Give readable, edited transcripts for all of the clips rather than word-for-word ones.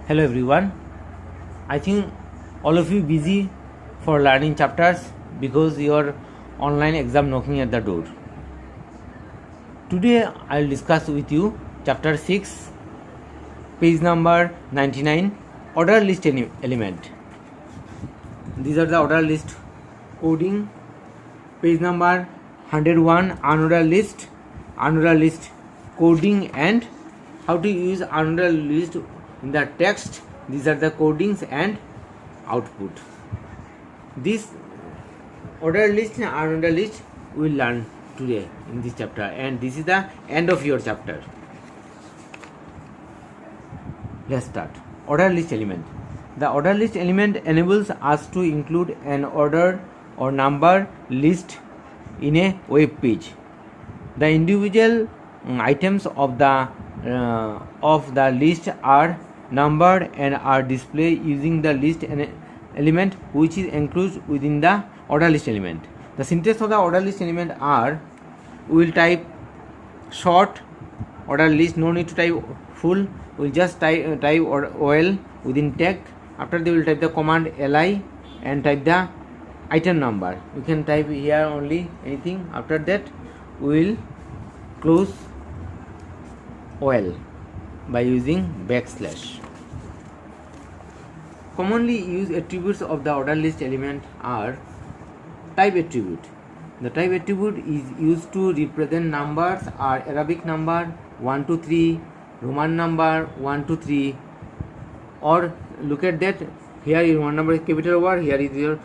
Hello everyone. I think all of you busy for learning chapters because your online exam knocking at the door. Today I'll discuss with you chapter 6, page number 99, order list element. These are the order list coding. Page number 101, unordered list coding and how to use unordered list in the text. These are the codings and output. This ordered list and unordered list we will learn today in this chapter, and this is the end of your chapter. Let's start. Ordered list element. The ordered list element enables us to include an order or number list in a web page. The individual items of the list are numbered and are displayed using the list element which is enclosed within the order list element. The syntax of the order list element are: we will type short order list, no need to type full, we will just type OL within tag. After they will type the command li and type the item number. You can type here only anything. After that we will close OL by using backslash. Commonly used attributes of the order list element are: type attribute. The type attribute is used to represent numbers are Arabic number 1 to 3, Roman number 1 to 3, or look at that, here is one number is capital word, here is your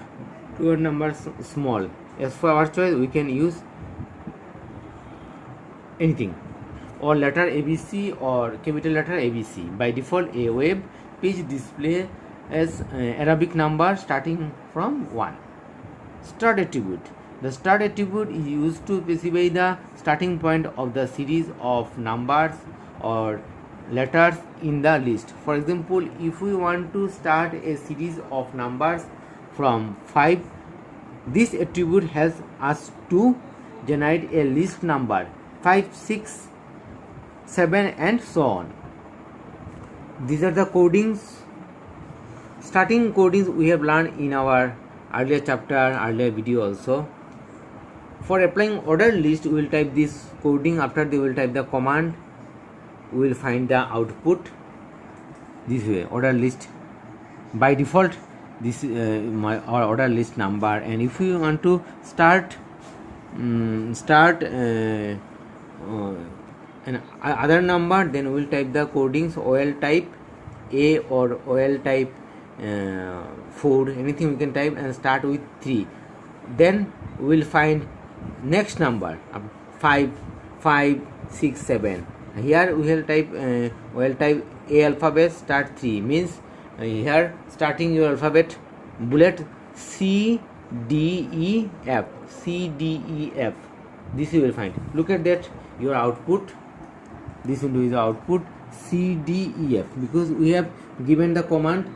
two number small. As for our choice, we can use anything, or letter ABC or capital letter ABC. By default, a web page display as Arabic number starting from 1. Start attribute. The start attribute is used to specify the starting point of the series of numbers or letters in the list. For example, if we want to start a series of numbers from 5, this attribute helps us to generate a list number 5, 6, 7 and so on. These are the codings. Starting codings we have learned in our earlier chapter, earlier video also. For applying ordered list, we will type this coding. After they will type the command, we will find the output this way. Order list. By default, this is our order list number, and if we want to start an other number, then we will type the codings OL type A or OL type 4, anything we can type, and start with 3. Then we will find next number 5, 6, 7. Here we will type OL type A alphabet, start 3, means here starting your alphabet bullet C D E F. This you will find. Look at that, your output. This will be the output C D E F, because we have given the command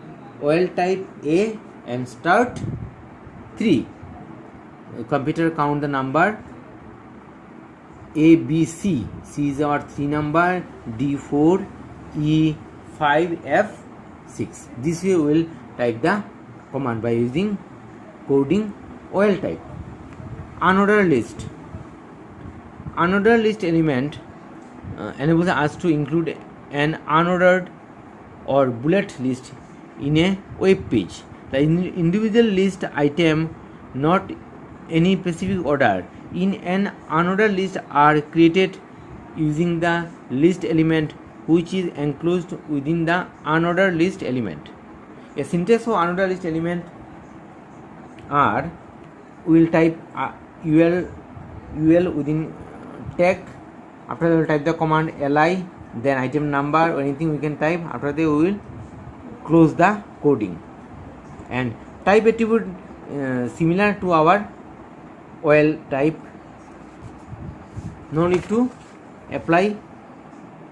OL type A and start 3. Computer count the number A, B, C. C is our 3 number, D 4, E 5, F 6. This way we will type the command by using coding OL type. Unordered list. Unordered list element enables us to include an unordered or bullet list in a web page. The individual list item, not any specific order, in an unordered list are created using the list element which is enclosed within the unordered list element. A syntax of unordered list element are: we will type ul within tag. After we will type the command li, then item number or anything we can type. After that we will close the coding. And type attribute similar to our OL type, no need to apply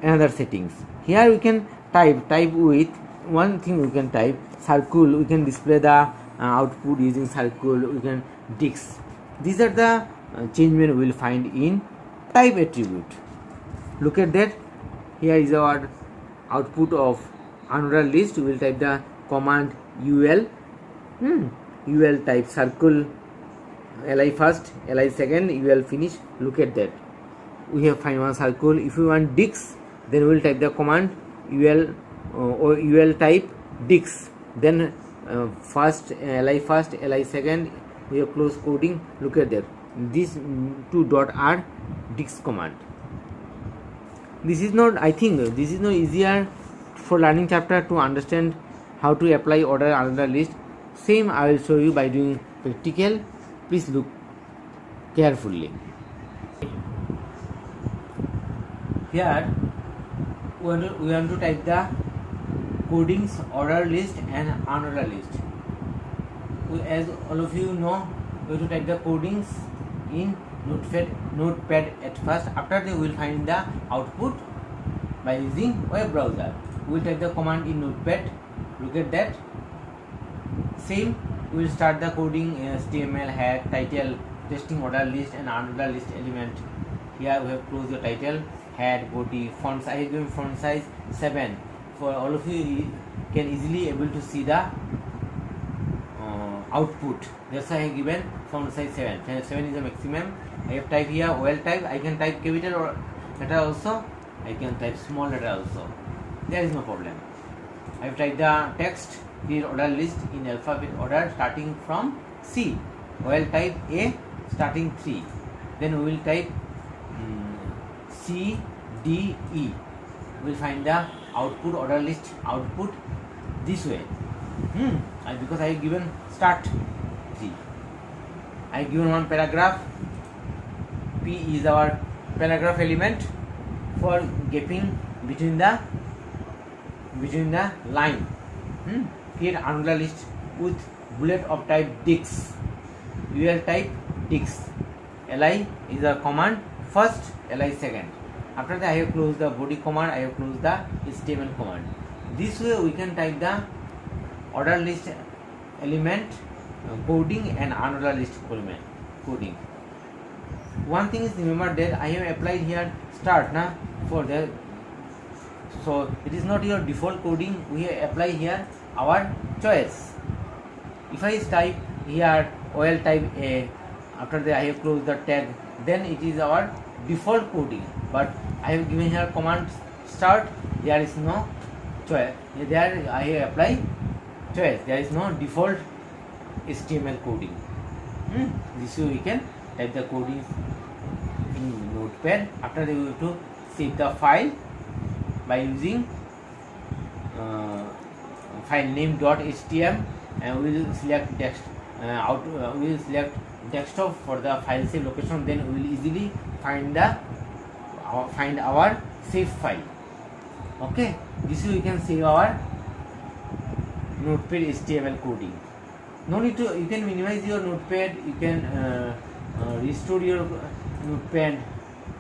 another settings. Here we can type with one thing. We can type circle, we can display the output using circle, we can dix. These are the changes we will find in type attribute. Look at that, here is our output of another list, we will type the command ul. Ul type circle, li first, li second, ul finish. Look at that, we have find one circle. If we want dix, then we will type the command ul or ul type dix, then first li second, we have close coding. Look at that, these two dot are dix command. This is not, I think this is not easier for learning chapter to understand how to apply order another list. Same I will show you by doing practical. Please look carefully. Here we want to type the codings order list and another list. As all of you know, we have to type the codings in notepad at first. After that we will find the output by using web browser. We will type the command in notepad. Look at that. Same, we will start the coding HTML, head, title, testing order list and another list element. Here we have closed the title, head, body, font size. I have given font size 7 for all of you can easily able to see the output. That's why I have given font size 7. 7 is the maximum. I have typed here OL type. I can type capital or letter also. I can type small letter also. There is no problem. I have typed the text, create order list in alphabet order starting from C. OL type A starting 3. Then we will type C, D, E. We will find the output order list output this way. Because I have given start 3. I have given one paragraph. P is our paragraph element for gapping between the line. Create another list with bullet of type dix. UL type dix. Li is a command first, li second. After that I have closed the body command, I have closed the HTML command. This way we can type the order list element coding and another list element coding. One thing is, remember that I have applied here start for the, so it is not your default coding. We apply here our choice. If I type here OL type A, after that I have closed the tag, then it is our default coding. But I have given here command start, there is no choice. There I have applied choice. There is no default HTML coding. This way we can type the coding in notepad. After that we have to save the file by using file name .htm, and we will select we will select desktop for the file save location. Then we will easily find our save file. Okay, this way we can save our notepad HTML coding. No need to, you can minimize your notepad, you can restore your notepad.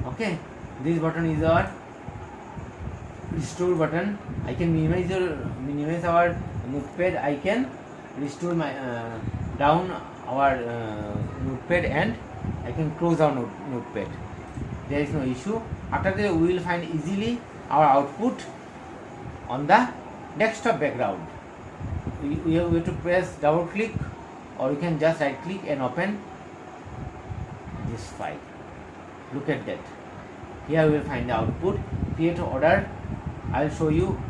Okay, this button is our restore button. I can minimize our notepad. I can restore my down our notepad, and I can close our notepad. There is no issue. After that we will find easily our output on the desktop background. We have to press double click, or you can just right click and open this file. Look at that. Here we will find the output. Create order. I will show you.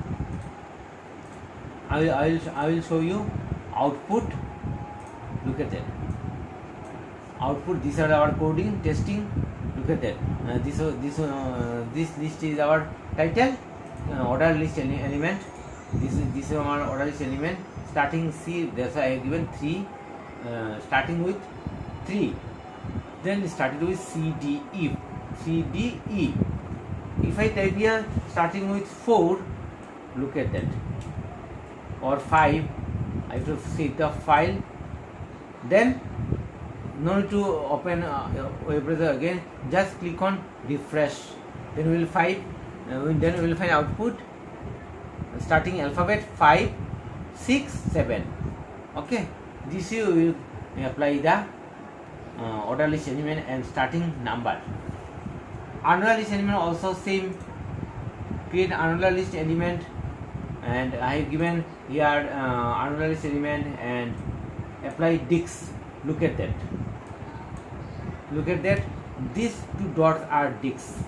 I will show you output. Look at that. Output. These are our coding testing. Look at that. This list is our title. Order list element. This is our order list element. Starting C. That's why I have given 3. Starting with 3. Then started with C, D, E. C, D, E. If I type here starting with 4, look at that, or 5, I have to save the file. Then no need to open web browser again, just click on refresh. Then we will find output starting alphabet 5, 6, 7. Okay, this you will apply the order list element and starting number. Another list element also same. Create another list element and I have given here unorganized element and apply dicts. Look at that. Look at that. These two dots are dicts.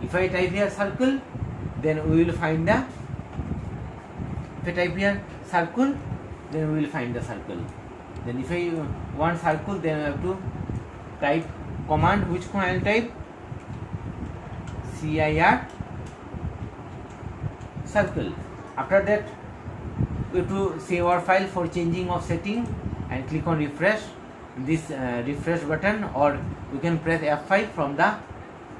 If I type here circle, then we will find the. If I type here circle, then we will find the circle. Then if I want circle, then I have to type command. Which command I type? CIR circle. After that, we have to save our file for changing of setting and click on refresh. This refresh button, or we can press F5 from the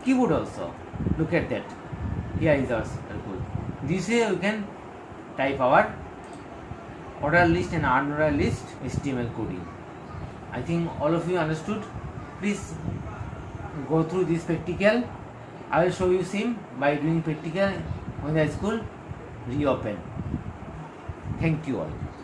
keyboard also. Look at that. Here is our circle. This way we can type our order list and unordered list HTML coding. I think all of you understood. Please go through this practical. I will show you same by doing practical when the school reopen. Thank you all.